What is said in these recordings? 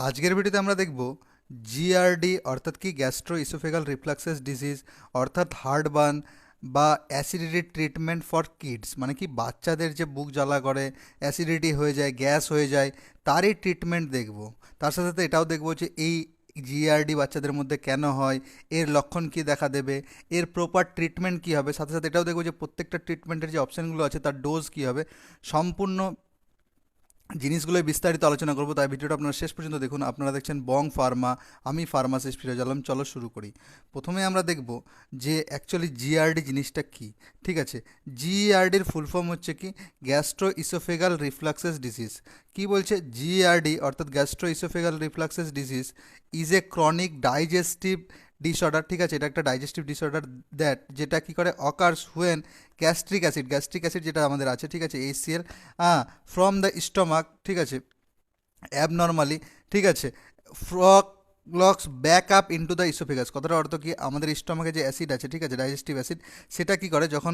আজকের ভিডিওতে আমরা দেখব জিআরডি অর্থাৎ কি গ্যাস্ট্রো ইসোফেগাল রিফ্লাক্সেস ডিজিজ অর্থাৎ হার্টবার্ন বা অ্যাসিডিটি ট্রিটমেন্ট ফর কিডস, মানে কি বাচ্চাদের যে বুক জ্বালা করে, অ্যাসিডিটি হয়ে যায়, গ্যাস হয়ে যায়, তারই ট্রিটমেন্ট দেখব। তার সাথে সাথে এটাও দেখব যে এই জিআরডি বাচ্চাদের মধ্যে কেন হয়, এর লক্ষণ কি দেখা দেবে, এর প্রপার ট্রিটমেন্ট কী হবে। সাথে সাথে এটাও দেখব যে প্রত্যেকটা ট্রিটমেন্টের যে অপশানগুলো আছে তার ডোজ কী হবে। সম্পূর্ণ জিনিসগুলোই বিস্তারিত আলোচনা করবো, তাই ভিডিওটা আপনারা শেষ পর্যন্ত দেখুন। আপনারা দেখছেন বং ফার্মা, আমি ফার্মাসিস্ট ফিরোজ আলম। চলো শুরু করি। প্রথমে আমরা দেখব যে অ্যাকচুয়ালি জিআরডি জিনিসটা কি। ঠিক আছে, জিআরডির ফুল ফর্ম হচ্ছে কি গ্যাস্ট্রো ইসোফেগাল রিফ্লাক্সেস ডিজিজ। কি বলছে, জিআরডি অর্থাৎ gastro oesophageal refluxes disease is a chronic digestive disorder. ঠিক আছে, এটা একটা ডাইজেস্টিভ ডিসঅর্ডার যেটা কি করে অকার্স হুয়েন গ্যাস্ট্রিক অ্যাসিড যেটা আমাদের আছে, ঠিক আছে, এইচসিএল ফ্রম দ্য স্টমাক, ঠিক আছে, অ্যাবনর্মালি, ঠিক আছে, flows back up into the oesophagus. কথাটার অর্থ কি, আমাদের স্টমাকে যে অ্যাসিড আছে, ঠিক আছে, ডাইজেস্টিভ অ্যাসিড, সেটা কি করে যখন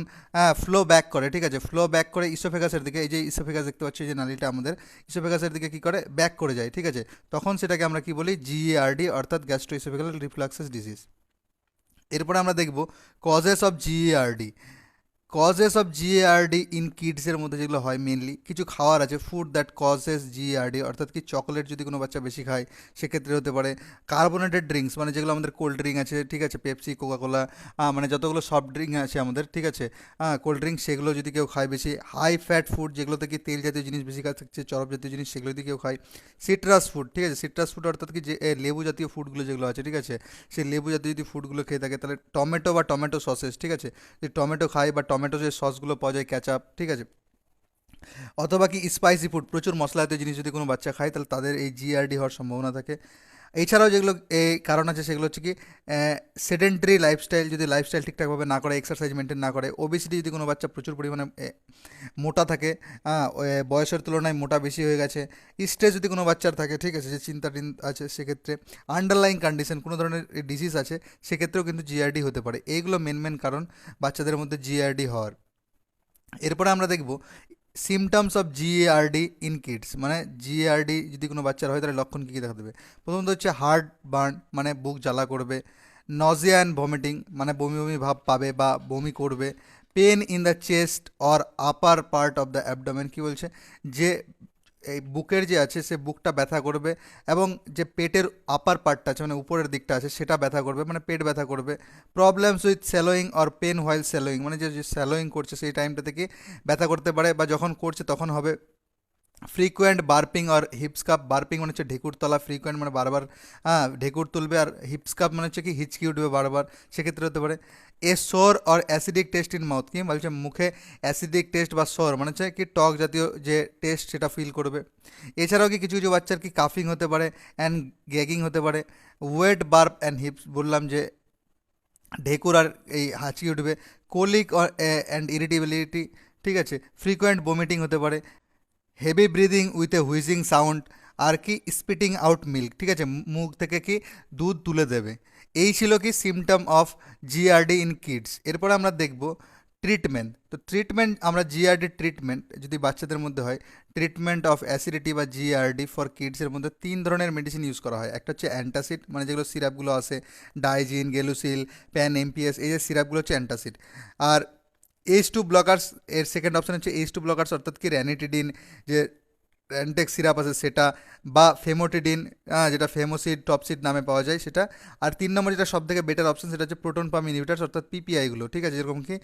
ফ্লো ব্যাক করে, ঠিক আছে, ফ্লো ব্যাক করে ইসোফেগাসের দিকে। এই যে ইসোফেগাস দেখতে পাচ্ছি, যে নালীটা আমাদের ইসোফেগাসের দিকে কি করে ব্যাক করে যায়, ঠিক আছে, তখন সেটাকে আমরা কি বলি, জিইআরডি অর্থাৎ গ্যাস্ট্রো ইসোফেগাল রিফ্লাক্সেস ডিজিজ। এরপরে আমরা দেখব causes of GERD. Causes of GERD in কিডসের মধ্যে যেগুলো হয়, মেনলি কিছু খাওয়ার আছে, ফুড দ্যাট কজেস জিএআরডি, অর্থাৎ কি চকোলেট যদি কোনো বাচ্চা বেশি খায় সেক্ষেত্রে হতে পারে। কার্বোনেটেড ড্রিঙ্কস, মানে যেগুলো আমাদের কোল্ড ড্রিঙ্ক আছে, ঠিক আছে, পেপসি, কোকাকোলা, মানে যতগুলো সফট ড্রিঙ্ক আছে আমাদের, ঠিক আছে, কোল্ড ড্রিঙ্ক, সেগুলো যদি কেউ খায় বেশি। হাই ফ্যাট ফুড, যেগুলো থেকে তেল জাতীয় জিনিস বেশি খাচ্ছে, চরব জাতীয় জিনিস, সেগুলো যদি কেউ খায়। সিট্রাস ফুড, ঠিক আছে, সিট্রাস ফুড অর্থাৎ কি যে লেবু জাতীয় ফুডগুলো যেগুলো আছে, ঠিক আছে, সেই লেবু জাতীয় যদি ফুডগুলো খেয়ে থাকে, তাহলে টমেটো বা টমেটো সসেস, ঠিক আছে, যে টমেটো খায় বা টমেটো যে সসগুলো পাওয়া যায়, ক্যাচআপ, ঠিক আছে, অথবা কি স্পাইসি ফুড, প্রচুর মশলা জাতীয় জিনিস যদি কোনো বাচ্চা খায়, তাহলে তাদের এই জিআরডি হওয়ার সম্ভাবনা থাকে। এছাড়াও যেগুলো এই কারণ আছে, সেগুলো হচ্ছে কি সেডেন্টারি লাইফস্টাইল, যদি লাইফস্টাইল ঠিকঠাকভাবে না করে, এক্সারসাইজ মেনটেন না করে, ওবেসিটি, যদি কোনো বাচ্চা প্রচুর পরিমাণে মোটা থাকে, বয়সের তুলনায় মোটা বেশি হয়ে গেছে, স্ট্রেস যদি কোনো বাচ্চার থাকে, ঠিক আছে, যে চিন্তা আছে, সেক্ষেত্রে আন্ডারলাইং কন্ডিশন, কোনো ধরনের ডিজিজ আছে, সেক্ষেত্রেও কিন্তু জিআরডি হতে পারে। এইগুলো মেন মেন কারণ বাচ্চাদের মধ্যে জিআরডি হওয়ার। এরপরে আমরা দেখব symptoms of GERD in kids, মানে জিএআরডি যদি কোনো বাচ্চার হয় তাহলে লক্ষণ কী কী দেখা দেবে। প্রথমত হচ্ছে হার্ট বার্ন, মানে বুক জ্বালা করবে। নজিয়া অ্যান্ড ভমিটিং, মানে বমি বমি ভাব পাবে বা বমি করবে। Pain in the chest or upper part of the abdomen, কী বলছে, যে এই বুকের যে আছে সে বুকটা ব্যথা করবে, এবং যে পেটের আপার পার্টটা আছে, মানে উপরের দিকটা আছে, সেটা ব্যথা করবে, মানে পেট ব্যথা করবে। Problems with swallowing or pain while swallowing, মানে যে স্যালোয়িং করছে সেই টাইমটা থেকে ব্যথা করতে পারে, বা যখন করছে তখন হবে। ফ্রিকোয়েন্ট বার্পিং আর হিপস্কাপ, বার্পিং মানে হচ্ছে ঢেকুর তলা, ফ্রিকোয়েন্ট মানে বারবার ঢেকুর তুলবে, আর হিপস্কাপ মানে হচ্ছে কি হিচকি উঠবে বারবার, সেক্ষেত্রে হতে পারে। A sore or acidic taste in mouth, কি বলছে, মুখে অ্যাসিডিক টেস্ট বা সোর মানে হচ্ছে কি টক জাতীয় যে টেস্ট, সেটা ফিল করবে। এছাড়াও কি কিছু কিছু বাচ্চার কি কাফিং হতে পারে অ্যান্ড গ্যাগিং হতে পারে। ওয়েট বার্প অ্যান্ড হিপস, বললাম যে ঢেকুর আর এই হাঁচি উঠবে। কোলিক অ্যান্ড ইরিটেবিলিটি, ঠিক আছে, ফ্রিকোয়েন্ট বমিটিং হতে পারে। Heavy breathing with a wheezing sound, আর কি স্পিটিং আউট মিল্ক, ঠিক আছে, মুখ থেকে কি দুধ তুলে দেবে। এই ছিল কি symptom of GRD in kids. এরপর আমরা দেখব ট্রিটমেন্ট। তো ট্রিটমেন্ট, আমরা জিআরডি ট্রিটমেন্ট যদি বাচ্চাদের মধ্যে হয়, ট্রিটমেন্ট অফ অ্যাসিডিটি বা জিআরডি ফর কিডসের মধ্যে তিন ধরনের মেডিসিন ইউজ করা হয়। একটা হচ্ছে অ্যান্টাসিড, মানে যেগুলো সিরাপগুলো আছে, ডাইজিন, গেলুসিল, প্যান এমপিএস, এই যে সিরাপগুলো হচ্ছে অ্যান্টাসিড। আর এইচ টু ব্লকার্স, এর সেকেন্ড অপশন হচ্ছে এইচ টু ব্লকার্স, অর্থাৎ কি র্যানিটিডিন, যে অ্যান্টেক সিরাপ আছে সেটা, বা ফেমোটিডিন, যেটা ফেমোসিড টপসিড নামে পাওয়া যায় সেটা। আর তিন নম্বর যেটা সব থেকে বেটার অপশন, সেটা হচ্ছে প্রোটন পাম্প ইনহিবিটার্স, অর্থাৎ পিপিআইগুলো, ঠিক আছে, যেরকম কি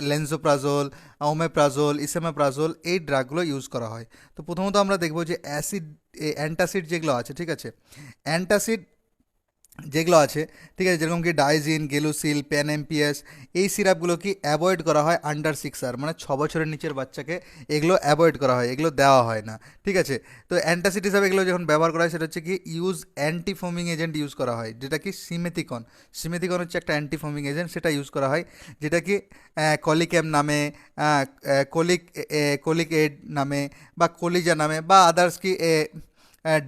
লেন্সোপ্রাজোল, ওমেপ্রাজোল, ইসেমাপ্রাজোল, এই ড্রাগগুলো ইউজ করা হয়। তো প্রথমত আমরা দেখবো যে অ্যাসিড, অ্যান্টাসিড যেগুলো আছে, ঠিক আছে, অ্যান্টাসিড যেগুলো আছে, ঠিক আছে, যেরকম কি ডাইজিন, গেলুসিল, প্যান এমপিএস, এই সিরাপগুলো কি অ্যাভয়েড করা হয় আন্ডার 6 মানে 6 বছরের নিচের বাচ্চাকে এগুলো অ্যাভয়েড করা হয়, এগুলো দেওয়া হয় না, ঠিক আছে। তো অ্যান্টাসিড হিসাবে এগুলো যখন ব্যবহার করা হয়, সেটা হচ্ছে কি ইউজ অ্যান্টিফোমিং এজেন্ট ইউজ করা হয়, যেটা কি সিমেথিকন। সিমেথিকন হচ্ছে একটা অ্যান্টিফোমিং এজেন্ট, সেটা ইউজ করা হয়, যেটা কি কলিক্যাম নামে, কোলিক কোলিক এড নামে, বা কলিজা নামে, বা আদার্স কি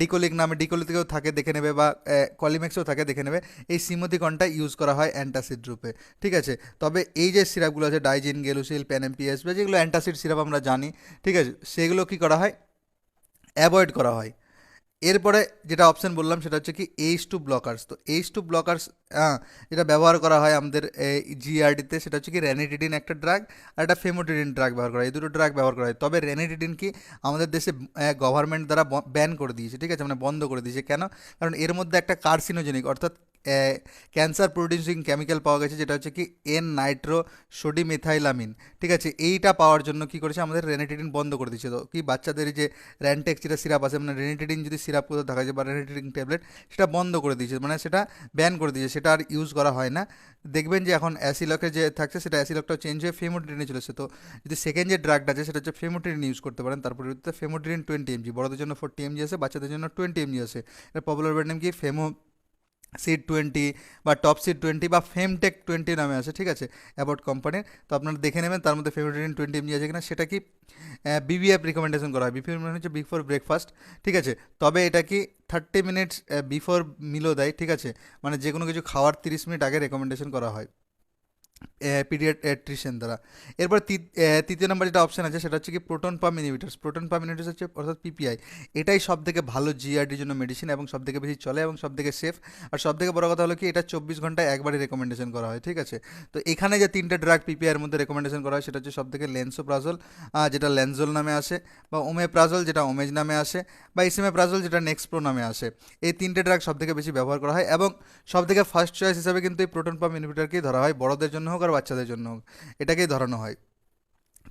ডিকোলিক নামে, ডিকোলিকেও থাকে দেখে নেবে, বা কলিমেক্সও থাকে দেখে নেবে। এই সিমোথিকনটা ইউজ করা হয় অ্যান্টাসিড রূপে, ঠিক আছে। তবে এই যে সিরাপগুলো আছে, ডাইজিন, গেলুসিল, প্যানএমপিএস, বা যেগুলো অ্যান্টাসিড সিরাপ আমরা জানি, ঠিক আছে, সেগুলো কি করা হয়, অ্যাভয়েড করা হয়। এরপরে যেটা অপশন বললাম সেটা হচ্ছে কি H2 ব্লকার্স। তো H2 ব্লকার্স যেটা ব্যবহার করা হয় আমাদের জিআরডিতে, সেটা হচ্ছে কি র্যানিটিডিন একটা ড্রাগ, আর একটা ফেমোটিডিন ড্রাগ ব্যবহার করা হয়। এই দুটো ড্রাগ ব্যবহার করা হয়। তবে র্যানিটিডিন কি আমাদের দেশে গভর্নমেন্ট দ্বারা ব্যান করে দিয়েছে, ঠিক আছে, মানে বন্ধ করে দিয়েছে। কেন? কারণ এর মধ্যে একটা কার্সিনোজেনিক অর্থাৎ ক্যান্সার প্রডিউসিং কেমিক্যাল পাওয়া গেছে, যেটা হচ্ছে কি এন নাইট্রো সোডিমেথাইলামিন, ঠিক আছে। এইটা পাওয়ার জন্য কি করেছে আমাদের রেনিটিডিন বন্ধ করে দিচ্ছে। তো কি বাচ্চাদের যে র্যানটেক্স যেটা সিরাপ আছে, মানে রেনিটিডিন যদি সিরাপ কোথাও দেখা যায় বা রেনিটিডিন ট্যাবলেট, সেটা বন্ধ করে দিয়েছে, মানে সেটা ব্যান করে দিয়েছে, সেটা আর ইউজ করা হয় না। দেখবেন যে এখন অ্যাসিলকে যে থাকছে সেটা অ্যাসিলকটাও চেঞ্জ হয়ে ফেমোটিডিনে চলেছে। তো যদি সেকেন্ড যে ড্রাগটা আছে সেটা হচ্ছে ফেমোটিডিন ইউজ করতে পারেন। তারপরে ফেমোটিডিন 20 mg, বড়দের জন্য 40 mg আছে, বাচ্চাদের জন্য 20 mg আছে। এটা পপুলার ব্র্যান্ড নেম কি ফেমো সিড 20 বা টপ সিড 20 বা ফেমটেক 20 নামে আছে, ঠিক আছে, অ্যাবট কোম্পানির। তো আপনারা দেখে নেবেন তার মধ্যে ফেমোটিডিন 20 mg আছে কিনা। সেটা কি বিবিএফ রিকমেন্ডেশন করা হয়, বিফোর মানে হচ্ছে বিফোর ব্রেকফাস্ট, ঠিক আছে। তবে এটা কি 30 মিনিটস বিফোর মিলও দেয়, ঠিক আছে, মানে যে কোনো কিছু খাওয়ার 30 মিনিট আগে রেকমেন্ডেশন করা হয় পিডিয়াট্রিশিয়ান দ্বারা। এরপর তৃতীয় নম্বর যেটা অপশন আছে সেটা হচ্ছে কি proton pump inhibitors. Proton pump inhibitors হচ্ছে অর্থাৎ পিপিআই। এটাই সব থেকে ভালো জিআরডির জন্য মেডিসিন এবং সব থেকে বেশি চলে এবং সব থেকে সেফ। আর সব থেকে বড় কথা হলো কি এটা 24 ঘন্টায় একবারই রেকমেন্ডেশন করা হয়, ঠিক আছে। তো এখানে যে তিনটে ড্রাগ পিপিআই এর মধ্যে রেকমেন্ডেশন করা হয় সেটা হচ্ছে সব থেকে লেন্সোপ্রাজল, যেটা ল্যানজোল নামে আসে, বা ওমেপ্রাজল যেটা ওমেজ নামে আসে, বা ইসিমেপ্রাজল যেটা নেক্সপ্রো নামে আসে। এই তিনটে ড্রাগ সব থেকে বেশি ব্যবহার করা হয় এবং সব থেকে ফার্স্ট চয়েস হিসাবে কিন্তু এই প্রোটন পাম্প ইনহিবিটরকেই ধরা হয়, বড়দের জন্য হোক আর বাচ্চাদের জন্য হোক, এটাকেই ধরানো হয়।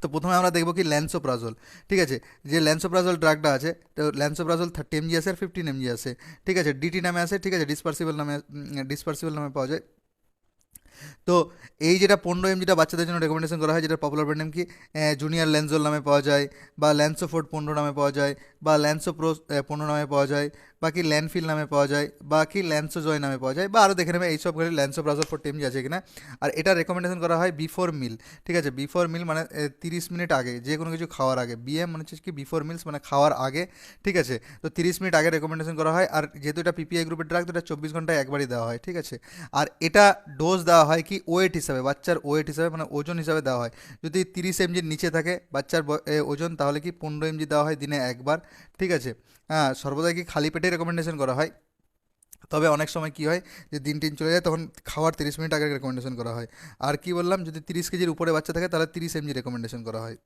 তো প্রথমে আমরা দেখবো কি ল্যান্সোপ্রাজল, ঠিক আছে। যে ল্যান্সোপ্রাজল ড্রাগটা আছে, তো ল্যান্সোপ্রাজল 30 mg আছে আর 15 mg আছে, ঠিক আছে, ডিটি নামে আছে, ঠিক আছে, ডিসপার্সিবল নামে পাওয়া যায়। তো এই যেটা 15 mg বাচ্চাদের জন্য রেকমেন্ডেশন করা হয়, যেটা পপুলার ব্র্যান্ড নেম কি জুনিয়র ল্যানজোল নামে পাওয়া যায়, বা ল্যান্সোফোর্ড 15 নামে পাওয়া যায়, বা ল্যান্সোপ্রো 15 নামে পাওয়া যায়, বা কি ল্যানফিল নামে পাওয়া যায়, বা কি ল্যান্সোজয় নামে পাওয়া যায়, বা আরও দেখে নেবে এইসব ল্যান্সোপ্রাজল 40 mg আছে কিনা। আর এটা রেকমেন্ডেশন করা হয় বিফোর মিল, ঠিক আছে, বিফোর মিল মানে 30 মিনিট আগে, যে কোনো কিছু খাওয়ার আগে। বিএম মানে হচ্ছে কি বিফোর মিলস মানে খাওয়ার আগে, ঠিক আছে। তো 30 মিনিট আগে রেকমেন্ডেশন করা হয়। আর যেহেতু এটা পিপিআই গ্রুপের ড্রাগ, তো এটা 24 ঘন্টায় একবারই দেওয়া হয়, ঠিক আছে। আর এটা ডোজ দেওয়া হয় কি ওয়েট হিসাবে, বাচ্চার ওয়েট হিসাবে, মানে ওজন হিসাবে দেওয়া হয়। যদি 30 mg-র নিচে থাকে বাচ্চার ওজন, তাহলে কি 15 mg দেওয়া হয় দিনে একবার, ঠিক আছে। হ্যাঁ, সর্বদাই কি খালি পেটে রেকমেন্ডেশন করা হয়। তবে অনেক সময় কি হয় যে দিন টিন চলে যায়, তখন খাওয়ার 30 মিনিট আগে রেকমেন্ডেশন করা হয়। আর কি বললাম, যদি 30 কেজির উপরে বাচ্চা থাকে তাহলে 30 mg রেকমেন্ডেশন করা হয়।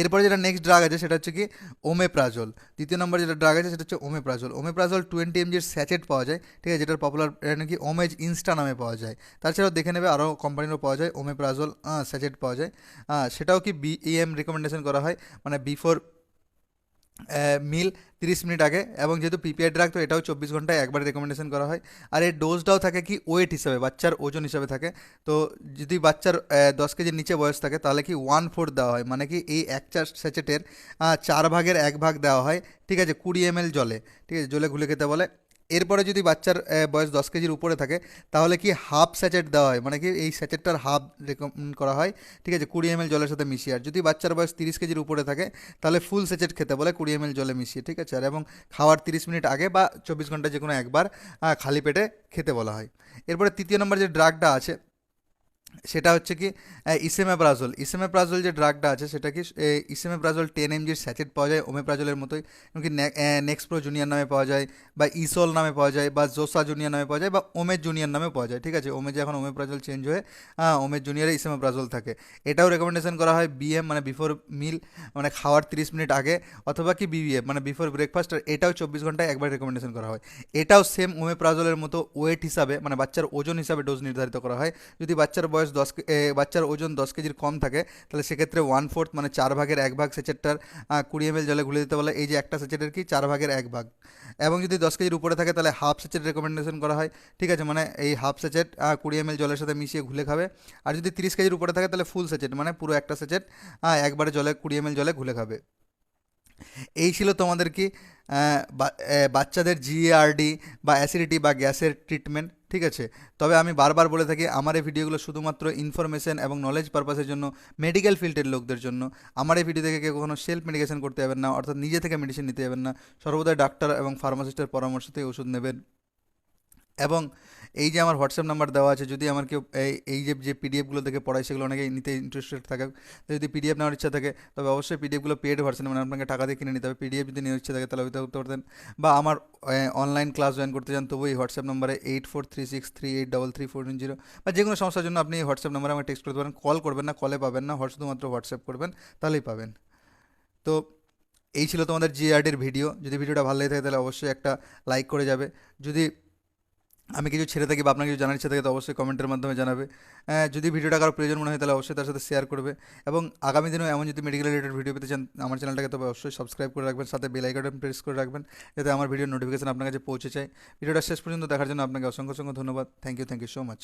এরপরে যেটা নেক্সট ড্রাগ আছে সেটা হচ্ছে কি ওমেপ্রাজল। দ্বিতীয় নম্বর যেটা ড্রাগ আছে সেটা হচ্ছে ওমেপ্রাজল। ওমেপ্রাজল 20 mg-র স্যাচেট পাওয়া যায়, ঠিক আছে, যেটার পপুলার নাকি ওমেজ ইনস্টা নামে পাওয়া যায়। তাছাড়াও দেখে নেবে আরও কোম্পানিরও পাওয়া যায় ওমেপ্রাজল স্যাচেট পাওয়া যায়। সেটাও কি বিএম রিকমেন্ডেশন করা হয়, মানে বিফোর মিল 30 মিনিট আগে। এবং যেহেতু পিপিআই ড্রাগ, তো এটাও 24 ঘন্টায় একবার রেকমেন্ডেশন করা হয়। আর এর ডোজটাও থাকে কি ওয়েট হিসাবে, বাচ্চার ওজন হিসাবে থাকে। তো যদি বাচ্চার 10 কেজির নিচে বয়স থাকে তাহলে কি 1/4 দেওয়া হয়, মানে কি এই এক চা স্যাচেটের 4/1 দেওয়া হয়, ঠিক আছে, 20 ml জলে, ঠিক আছে, জলে ঘুলে খেতে বলে। এরপরে যদি বাচ্চার বয়স 10 কেজির উপরে থাকে তাহলে কি হাফ স্যাচেট দেওয়া হয়, মানে কি এই স্যাচেটটার হাফ রেকমেন্ড করা হয়, ঠিক আছে, 20 ml জলের সাথে মিশিয়ে। আর যদি বাচ্চার বয়স 30 কেজির উপরে থাকে তাহলে ফুল স্যাচেট খেতে বলে 20 ml জলে মিশিয়ে, ঠিক আছে। আর এবং খাওয়ার 30 মিনিট আগে বা 24 ঘন্টায় যে কোনো একবার খালি পেটে খেতে বলা হয়। এরপরে তৃতীয় নম্বর যে ড্রাগটা আছে সেটা হচ্ছে কি ইসেমেপ্রাজল। ইসেমেপ্রাজল যে ড্রাগটা আছে সেটা কি ইসেমেপ্রাজল 10 mg-র স্যাচেট পাওয়া যায় ওমেপ্রাজলের মতোই, এমনকি নেক্সপ্রো জুনিয়র নামে পাওয়া যায়, বা ইসল নামে পাওয়া যায়, বা জোসা জুনিয়র নামে পাওয়া যায়, বা ওমেজ জুনিয়র নামে পাওয়া যায়, ঠিক আছে। ওমেজ এখন ওমেপ্রাজল চেঞ্জ হয়ে ওমেজ জুনিয়রে ইসেমেপ্রাজল থাকে। এটাও রেকমেন্ডেশন করা হয় বিএম মানে বিফোর মিল, মানে খাওয়ার 30 মিনিট আগে, অথবা কি বিবিএফ মানে বিফোর ব্রেকফাস্ট। আর এটাও 24 ঘন্টায় একবার রেকমেন্ডেশন করা হয়। এটাও সেম ওমেপ্রাজলের মতো ওয়েট হিসাবে, মানে বাচ্চার ওজন হিসাবে ডোজ নির্ধারিত করা হয়। যদি বাচ্চার বয়স বাচ্চার ওজন 10 কেজির কম থাকে তাহলে সেক্ষেত্রে 1/4 মানে 4/1 সেচেটটার 20 ml জলে ঘুলে দিতে বলে। এই যে একটা সেচেটের কি 4/1। এবং যদি 10 কেজির উপরে থাকে তাহলে হাফ সেচেট রেকমেন্ডেশন করা হয়, ঠিক আছে, মানে এই হাফ সেচেট 20 ml জলের সাথে মিশিয়ে ঘুলে খাবে। আর যদি 30 কেজির উপরে থাকে তাহলে ফুল সেচেট, মানে পুরো একটা সেচেট একবারে জলে 20 ml জলে ঘুলে খাবে। এই ছিল তোমাদের কি বাচ্চাদের জিএআরডি বা অ্যাসিডিটি বা গ্যাসের ট্রিটমেন্ট, ঠিক আছে। তবে আমি বারবার বলে থাকি আমার এই ভিডিওগুলো শুধুমাত্র ইনফরমেশন এবং নলেজ পারপাসের জন্য, মেডিকেল ফিল্ডের লোকদের জন্য। আমার এই ভিডিও থেকে কেউ কখনো সেলফ মেডিকেশন করতে যাবেন না, অর্থাৎ নিজে থেকে মেডিসিন নিতে যাবেন না। সর্বদাই ডাক্তার এবং ফার্মাসিস্টের পরামর্শতেই ওষুধ নেবেন। এবং এই যে আমার হোয়াটসঅ্যাপ নাম্বার দেওয়া আছে, যদি আমার কেউ এই যে পিডিএফগুলো দেখে পড়ায় সেগুলো অনেকে নিতে ইন্টারেস্টেড থাকে, তো যদি পিডিএফ নেওয়ার ইচ্ছা থাকে তবে অবশ্যই পিডিএফগুলো পেড ভার্সন, মানে আপনাকে টাকা দিয়ে কিনে নিতে হবে। পিডিএফ যদি নেওয়ার ইচ্ছা থাকে তাহলে ওইটা করতে পারতেন, বা আমার অনলাইন ক্লাস জয়েন করতে চান তবু এই হোয়াটসঅ্যাপ নাম্বারে 8436383340, বা যে কোনো সমস্যার জন্য আপনি এই হোয়াটসঅ্যাপ নাম্বারে আমাকে টেক্সট করতে পারেন। কল করবেন না, কলে পাবেন না, শুধুমাত্র হোয়াটসঅ্যাপ করবেন, তাহলেই পাবেন। তো এই ছিল তোমাদের জিআরডির ভিডিও। যদি ভিডিওটা ভালো লেগে থাকে তাহলে অবশ্যই একটা লাইক করে যাবে। যদি আমি কিছু ছেড়ে থাকি বা আপনার কিছু জানার ইচ্ছা থাকে তো অবশ্যই কমেন্টের মাধ্যমে জানাবে। যদি ভিডিওটা কারো প্রয়োজন মনে হয় তাহলে অবশ্যই তার সাথে শেয়ার করবে। এবং আগামী দিনেও এমন যদি মেডিকেল রিলেটেড ভিডিও পেতে চান আমার চ্যানেলটাকে, তবে অবশ্যই সাবস্ক্রাইব করে রাখবেন, সাথে বেল আইকনটা প্রেস করে রাখবেন যাতে আমার ভিডিওর নোটিফিকেশন আপনার কাছে পৌঁছে যায়। ভিডিওটা শেষ পর্যন্ত দেখার জন্য আপনাকে অসংখ্য অসংখ্য ধন্যবাদ। Thank you so much.